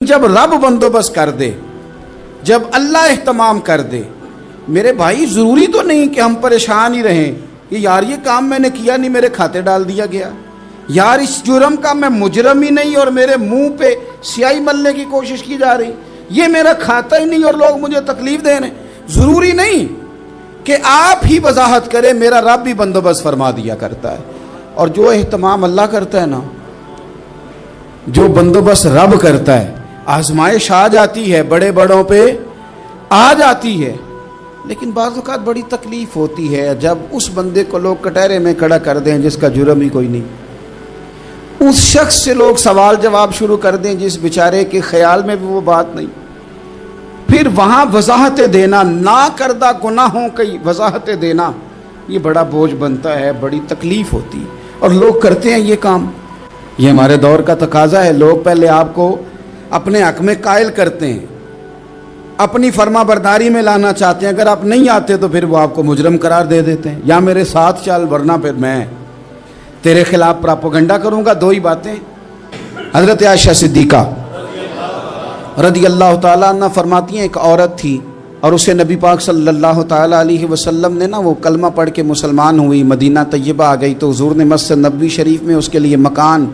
جب رب بندوبست کر دے، جب اللہ اہتمام کر دے، میرے بھائی ضروری تو نہیں کہ ہم پریشان ہی رہیں کہ یار یہ کام میں نے کیا نہیں، میرے کھاتے ڈال دیا گیا، یار اس جرم کا میں مجرم ہی نہیں اور میرے منہ پہ سیاہی ملنے کی کوشش کی جا رہی، یہ میرا کھاتا ہی نہیں اور لوگ مجھے تکلیف دے رہے ہیں۔ ضروری نہیں کہ آپ ہی وضاحت کریں، میرا رب بھی بندوبست فرما دیا کرتا ہے۔ اور جو اہتمام اللہ کرتا ہے نا، جو بندوبست رب کرتا ہے، آزمائش آ جاتی ہے، بڑے بڑوں پہ آ جاتی ہے، لیکن بعض اوقات بڑی تکلیف ہوتی ہے جب اس بندے کو لوگ کٹہرے میں کھڑا کر دیں جس کا جرم ہی کوئی نہیں، اس شخص سے لوگ سوال جواب شروع کر دیں جس بیچارے کے خیال میں بھی وہ بات نہیں، پھر وہاں وضاحتیں دینا، نہ کردہ گناہوں کی وضاحتیں دینا، یہ بڑا بوجھ بنتا ہے، بڑی تکلیف ہوتی ہے، اور لوگ کرتے ہیں یہ کام۔ یہ ہمارے دور کا تقاضا ہے، لوگ پہلے آپ کو اپنے حق میں قائل کرتے ہیں، اپنی فرما برداری میں لانا چاہتے ہیں، اگر آپ نہیں آتے تو پھر وہ آپ کو مجرم قرار دے دیتے ہیں، یا میرے ساتھ چل ورنہ پھر میں تیرے خلاف پراپوگنڈا کروں گا۔ دو ہی باتیں۔ حضرت عائشہ صدیقہ رضی اللہ تعالیٰ عنہ فرماتی ہیں، ایک عورت تھی اور اسے نبی پاک صلی اللہ تعالیٰ علیہ وسلم نے وہ کلمہ پڑھ کے مسلمان ہوئی، مدینہ طیبہ آ گئی تو حضور نے مسجد نبوی شریف میں اس کے لیے مکان،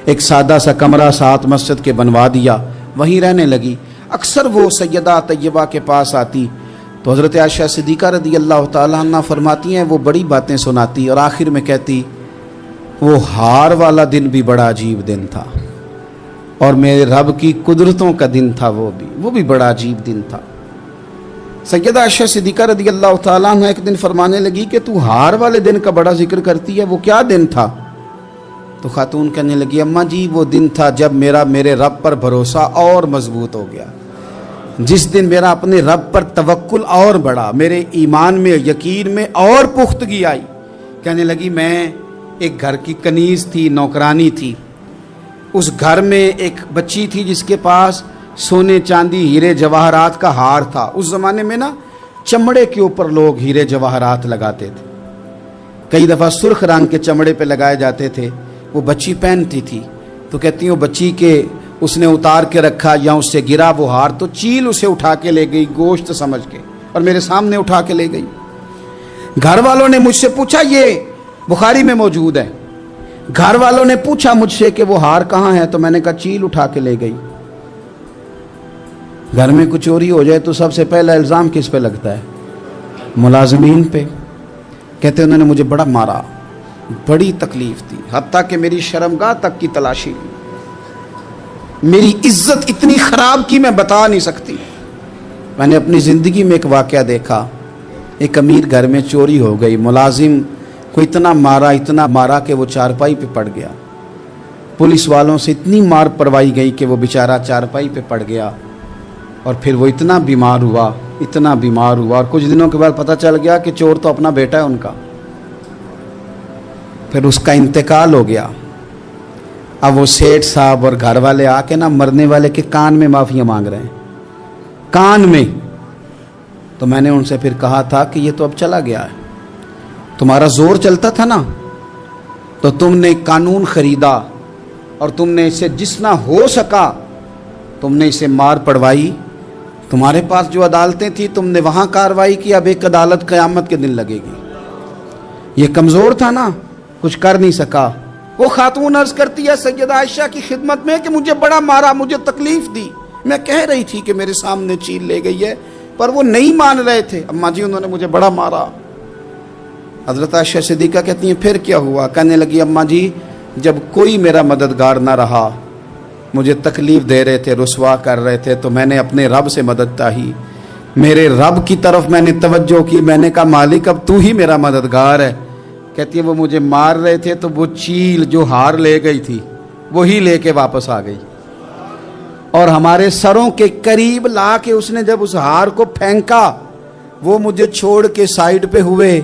ایک سادہ سا کمرہ ساتھ مسجد کے بنوا دیا، وہیں رہنے لگی۔ اکثر وہ سیدہ طیبہ کے پاس آتی تو حضرت عائشہ صدیقہ رضی اللہ تعالیٰ عنہ فرماتی ہیں وہ بڑی باتیں سناتی اور آخر میں کہتی وہ ہار والا دن بھی بڑا عجیب دن تھا، اور میرے رب کی قدرتوں کا دن تھا، وہ بھی بڑا عجیب دن تھا۔ سیدہ عائشہ صدیقہ رضی اللہ تعالیٰ عنہ ایک دن فرمانے لگی کہ تو ہار والے دن کا بڑا ذکر کرتی ہے، وہ کیا دن تھا؟ تو خاتون کہنے لگی اماں جی وہ دن تھا جب میرے رب پر بھروسہ اور مضبوط ہو گیا، جس دن میرا اپنے رب پر توکل اور بڑھا، میرے ایمان میں یقین میں اور پختگی آئی۔ کہنے لگی میں ایک گھر کی کنیز تھی، نوکرانی تھی، اس گھر میں ایک بچی تھی جس کے پاس سونے چاندی ہیرے جواہرات کا ہار تھا۔ اس زمانے میں نا چمڑے کے اوپر لوگ ہیرے جواہرات لگاتے تھے، کئی دفعہ سرخ رنگ کے چمڑے پہ لگائے جاتے تھے، وہ بچی پہنتی تھی تو کہتی ہیں وہ بچی کے اس نے اتار کے رکھا یا اس سے گرا وہ ہار تو چیل اسے اٹھا کے لے گئی گوشت سمجھ کے، اور میرے سامنے اٹھا کے لے گئی۔ گھر والوں نے مجھ سے پوچھا، یہ بخاری میں موجود ہے، گھر والوں نے پوچھا مجھ سے کہ وہ ہار کہاں ہے، تو میں نے کہا چیل اٹھا کے لے گئی۔ گھر میں کچھ چوری ہو جائے تو سب سے پہلا الزام کس پہ لگتا ہے؟ ملازمین پہ۔ کہتے انہوں نے مجھے بڑا مارا، بڑی تکلیف تھی، حتیٰ کہ میری شرمگاہ تک کی تلاشی لی، میری عزت اتنی خراب کی میں بتا نہیں سکتی۔ میں نے اپنی زندگی میں ایک واقعہ دیکھا، ایک امیر گھر میں چوری ہو گئی، ملازم کو اتنا مارا کہ وہ چارپائی پہ پڑ گیا، پولیس والوں سے اتنی مار پڑوائی گئی کہ وہ بیچارہ چارپائی پہ پڑ گیا، اور پھر وہ اتنا بیمار ہوا اور کچھ دنوں کے بعد پتہ چل گیا کہ چور تو اپنا بیٹا ہے ان کا، پھر اس کا انتقال ہو گیا۔ اب وہ سیٹھ صاحب اور گھر والے آ کے نا مرنے والے کے کان میں معافیاں مانگ رہے ہیں، کان میں۔ تو میں نے ان سے پھر کہا تھا کہ یہ تو اب چلا گیا ہے، تمہارا زور چلتا تھا نا تو تم نے قانون خریدا اور تم نے اسے جتنا ہو سکا تم نے اسے مار پڑوائی، تمہارے پاس جو عدالتیں تھیں تم نے وہاں کارروائی کی، اب ایک عدالت قیامت کے دن لگے گی۔ یہ کمزور تھا نا، کچھ کر نہیں سکا۔ وہ خاتون عرض کرتی ہے سیدہ عائشہ کی خدمت میں کہ مجھے بڑا مارا، مجھے تکلیف دی، میں کہہ رہی تھی کہ میرے سامنے چیل لے گئی ہے پر وہ نہیں مان رہے تھے، اماں جی انہوں نے مجھے بڑا مارا۔ حضرت عائشہ صدیقہ کہتی ہیں پھر کیا ہوا؟ کہنے لگی اماں جی جب کوئی میرا مددگار نہ رہا، مجھے تکلیف دے رہے تھے، رسوا کر رہے تھے، تو میں نے اپنے رب سے مدد چاہی، میرے رب کی طرف میں نے توجہ کی، میں نے کہا مالک اب تو ہی میرا مددگار ہے۔ کہتی ہے وہ مجھے مار رہے تھے تو وہ چیل جو ہار لے گئی تھی وہی لے کے واپس آ گئی، اور ہمارے سروں کے قریب لا کے اس نے جب اس ہار کو پھینکا، وہ مجھے چھوڑ کے سائیڈ پہ ہوئے،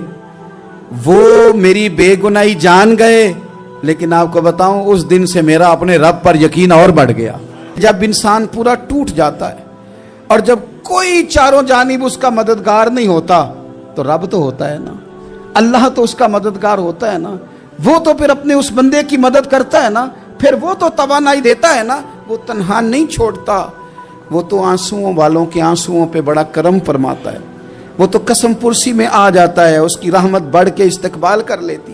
وہ میری بے گناہی جان گئے، لیکن آپ کو بتاؤں اس دن سے میرا اپنے رب پر یقین اور بڑھ گیا۔ جب انسان پورا ٹوٹ جاتا ہے اور جب کوئی چاروں جانب اس کا مددگار نہیں ہوتا تو رب تو ہوتا ہے نا، اللہ تو اس کا مددگار ہوتا ہے نا، وہ تو پھر اپنے اس بندے کی مدد کرتا ہے نا، پھر وہ تو توانائی دیتا ہے نا، وہ تنہا نہیں چھوڑتا، وہ تو آنسوؤں والوں کے آنسوؤں پہ بڑا کرم فرماتا ہے، وہ تو قسم پرسی میں آ جاتا ہے، اس کی رحمت بڑھ کے استقبال کر لیتی۔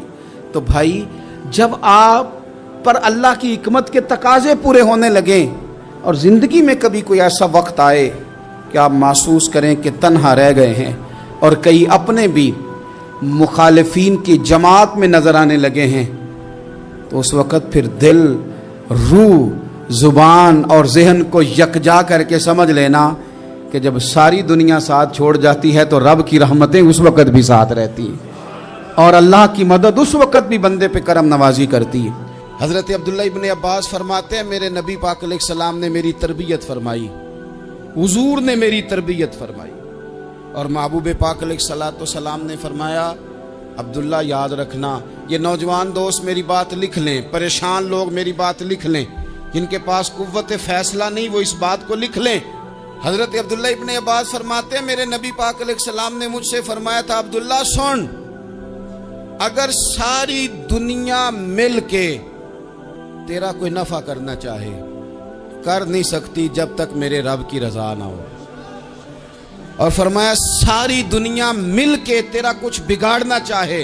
تو بھائی جب آپ پر اللہ کی حکمت کے تقاضے پورے ہونے لگیں اور زندگی میں کبھی کوئی ایسا وقت آئے کہ آپ محسوس کریں کہ تنہا رہ گئے ہیں اور کئی اپنے بھی مخالفین کی جماعت میں نظر آنے لگے ہیں، تو اس وقت پھر دل، روح، زبان اور ذہن کو یکجا کر کے سمجھ لینا کہ جب ساری دنیا ساتھ چھوڑ جاتی ہے تو رب کی رحمتیں اس وقت بھی ساتھ رہتی ہیں اور اللہ کی مدد اس وقت بھی بندے پہ کرم نوازی کرتی ہے۔ حضرت عبداللہ ابن عباس فرماتے ہیں میرے نبی پاک علیہ السلام نے میری تربیت فرمائی، حضور نے میری تربیت فرمائی، اور محبوب پاک علیہ السلام نے فرمایا عبداللہ یاد رکھنا، یہ نوجوان دوست میری بات لکھ لیں، پریشان لوگ میری بات لکھ لیں، جن کے پاس قوت فیصلہ نہیں وہ اس بات کو لکھ لیں۔ حضرت عبداللہ ابن عباس فرماتے ہیں میرے نبی پاک علیہ السلام نے مجھ سے فرمایا تھا عبداللہ سن، اگر ساری دنیا مل کے تیرا کوئی نفع کرنا چاہے کر نہیں سکتی جب تک میرے رب کی رضا نہ ہو، اور فرمایا ساری دنیا مل کے تیرا کچھ بگاڑنا چاہے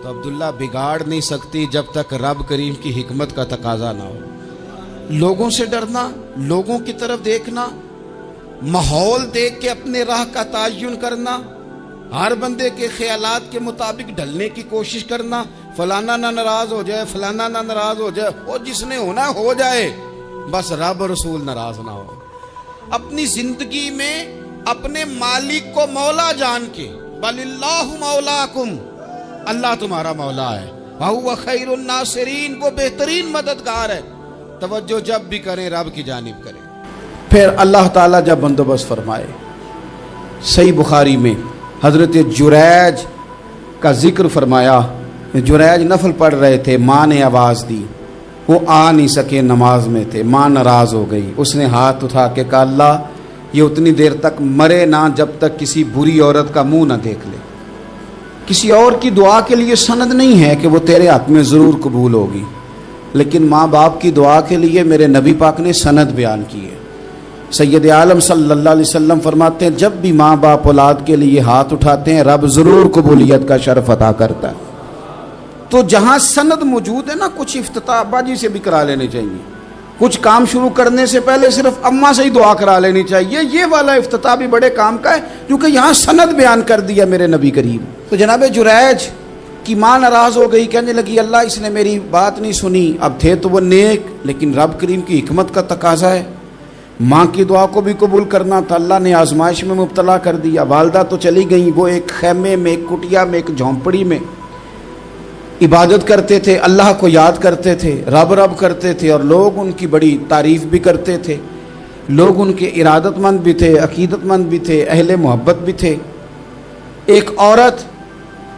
تو عبداللہ بگاڑ نہیں سکتی جب تک رب کریم کی حکمت کا تقاضا نہ ہو۔ لوگوں سے ڈرنا، لوگوں کی طرف دیکھنا، ماحول دیکھ کے اپنے راہ کا تعین کرنا، ہر بندے کے خیالات کے مطابق ڈھلنے کی کوشش کرنا، فلانا نہ ناراض ہو جائے، فلانا نہ ناراض ہو جائے، وہ جس نے ہونا ہو جائے، بس رب رسول ناراض نہ ہو۔ اپنی زندگی میں اپنے مالک کو مولا جان کے، بل اللہ مولاکم، اللہ تمہارا مولا ہے، وَهُوَ خَيْرُ النَّاصِرِينَ، وہ بہترین مددگار ہے، توجہ جب بھی کریں رب کی جانب کریں۔ پھر اللہ تعالیٰ جب بندوبست فرمائے، صحیح بخاری میں حضرت جریج کا ذکر فرمایا، جریج نفل پڑھ رہے تھے، ماں نے آواز دی، وہ آ نہیں سکے، نماز میں تھے، ماں ناراض ہو گئی، اس نے ہاتھ اٹھا کے کہا اللہ یہ اتنی دیر تک مرے نہ جب تک کسی بری عورت کا منہ نہ دیکھ لے۔ کسی اور کی دعا کے لیے سند نہیں ہے کہ وہ تیرے حق میں ضرور قبول ہوگی، لیکن ماں باپ کی دعا کے لیے میرے نبی پاک نے سند بیان کی ہے۔ سید عالم صلی اللہ علیہ وسلم فرماتے ہیں جب بھی ماں باپ اولاد کے لیے ہاتھ اٹھاتے ہیں رب ضرور قبولیت کا شرف عطا کرتا ہے۔ تو جہاں سند موجود ہے نا، کچھ افتتاح باجی سے بھی کرا لینے چاہیے، کچھ کام شروع کرنے سے پہلے صرف اماں سے ہی دعا کرا لینی چاہیے، یہ والا افتتاح بھی بڑے کام کا ہے کیونکہ یہاں سند بیان کر دیا میرے نبی کریم۔ تو جناب جریج کی ماں ناراض ہو گئی، کہنے لگی اللہ اس نے میری بات نہیں سنی، اب تھے تو وہ نیک لیکن رب کریم کی حکمت کا تقاضا ہے، ماں کی دعا کو بھی قبول کرنا تھا، اللہ نے آزمائش میں مبتلا کر دیا۔ والدہ تو چلی گئیں، وہ ایک خیمے میں، ایک کٹیا میں، ایک جھونپڑی میں عبادت کرتے تھے، اللہ کو یاد کرتے تھے، رب رب کرتے تھے، اور لوگ ان کی بڑی تعریف بھی کرتے تھے، لوگ ان کے ارادت مند بھی تھے، عقیدت مند بھی تھے، اہل محبت بھی تھے۔ ایک عورت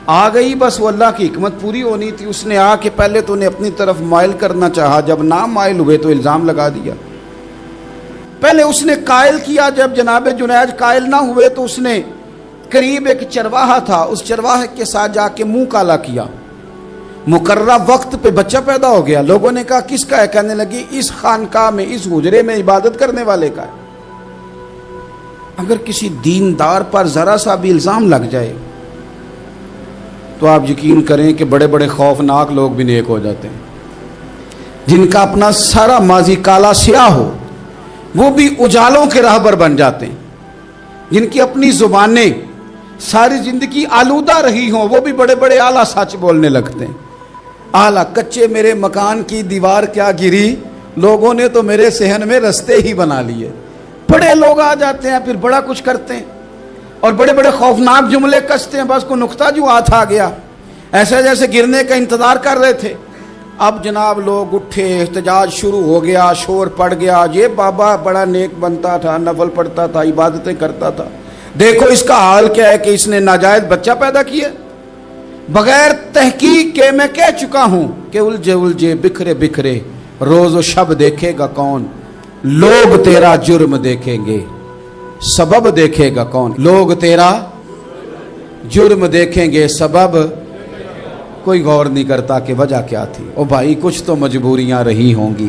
آ گئی، بس وہ اللہ کی حکمت پوری ہونی تھی، اس نے آ کے پہلے تو انہیں اپنی طرف مائل کرنا چاہا، جب نہ مائل ہوئے تو الزام لگا دیا۔ پہلے اس نے قائل کیا، جب جناب جنید قائل نہ ہوئے تو اس نے قریب ایک چرواہا تھا، اس چرواہے کے ساتھ جا کے منہ کالا کیا، مقررہ وقت پہ بچہ پیدا ہو گیا۔ لوگوں نے کہا کس کا ہے؟ کہنے لگی اس خانقاہ میں، اس حجرے میں عبادت کرنے والے کا ہے۔ اگر کسی دیندار پر ذرا سا بھی الزام لگ جائے تو آپ یقین کریں کہ بڑے بڑے خوفناک لوگ بھی نیک ہو جاتے ہیں، جن کا اپنا سارا ماضی کالا سیاہ ہو وہ بھی اجالوں کے راہبر بن جاتے ہیں، جن کی اپنی زبانیں ساری زندگی آلودہ رہی ہوں وہ بھی بڑے بڑے اعلیٰ سچ بولنے لگتے ہیں۔ اعلیٰ کچے میرے مکان کی دیوار کیا گری، لوگوں نے تو میرے صحن میں رستے ہی بنا لیے۔ بڑے لوگ آ جاتے ہیں پھر بڑا کچھ کرتے ہیں اور بڑے بڑے خوفناک جملے کستے ہیں، بس کو نقطہ جو ہاتھ آ گیا ایسے جیسے گرنے کا انتظار کر رہے تھے۔ اب جناب لوگ اٹھے، احتجاج شروع ہو گیا، شور پڑ گیا، یہ بابا بڑا نیک بنتا تھا، نفل پڑھتا تھا، عبادتیں کرتا تھا، دیکھو اس کا حال کیا ہے کہ اس نے ناجائز بچہ پیدا کیا۔ بغیر تحقیق کے میں کہہ چکا ہوں کہ الجھے الجھے بکھرے بکھرے روز و شب دیکھے گا کون، لوگ تیرا جرم دیکھیں گے سبب دیکھے گا کون، لوگ تیرا جرم دیکھیں گے سبب کوئی غور نہیں کرتا کہ وجہ کیا تھی۔ او بھائی کچھ تو مجبوریاں رہی ہوں گی،